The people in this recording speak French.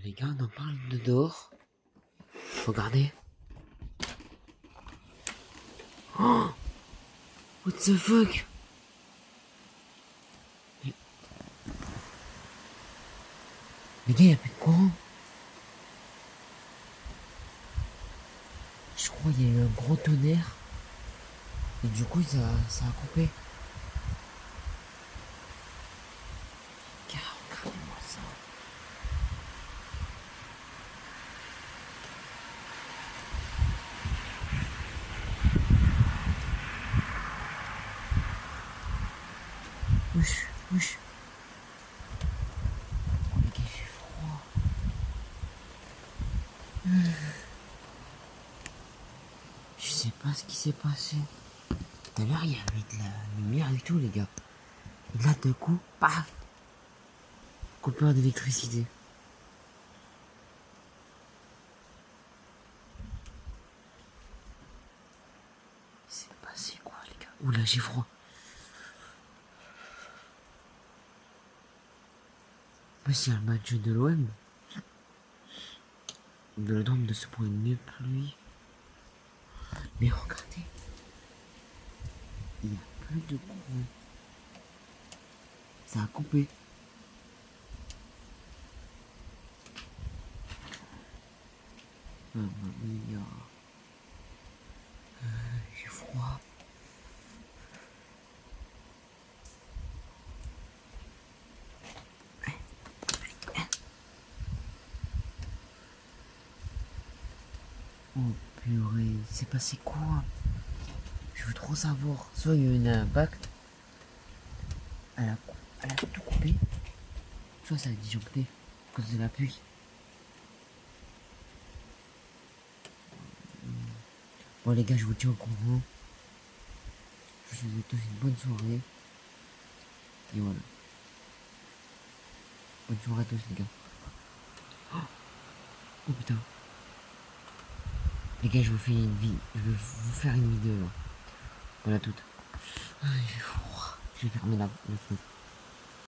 Les gars, on en parle de dehors. Regardez. Oh, what the fuck? Les gars, y'a plus de courant. Je crois qu'il y a eu un gros tonnerre. Et du coup, ça a coupé. Gars, regardez-moi ça. Wesh, wesh. Oh les gars, il fait froid. Je sais pas ce qui s'est passé. Tout à l'heure, il y avait de la lumière et tout, les gars. Et là, d'un coup, paf! Coupure d'électricité. C'est passé quoi, les gars? Oula, j'ai froid. Moi, c'est un match de l'OM. De le drame de ce point de pluie. Mais regardez. Il n'y a plus de courant. Ça a coupé. Ah, mamma. J'ai froid. Oh purée, c'est passé quoi? Je veux trop savoir. Soit il y a eu un impact, elle a tout coupé, soit ça a disjoncté à cause de la pluie. Bon les gars, je vous tiens au courant. Je vous souhaite tous une bonne soirée. Et voilà. Bonne soirée à tous les gars. Oh putain. Les gars, je vous fais une vie. Je vais vous faire une vidéo là. Voilà toute. Ah, j'ai froid. Je vais fermer le feu.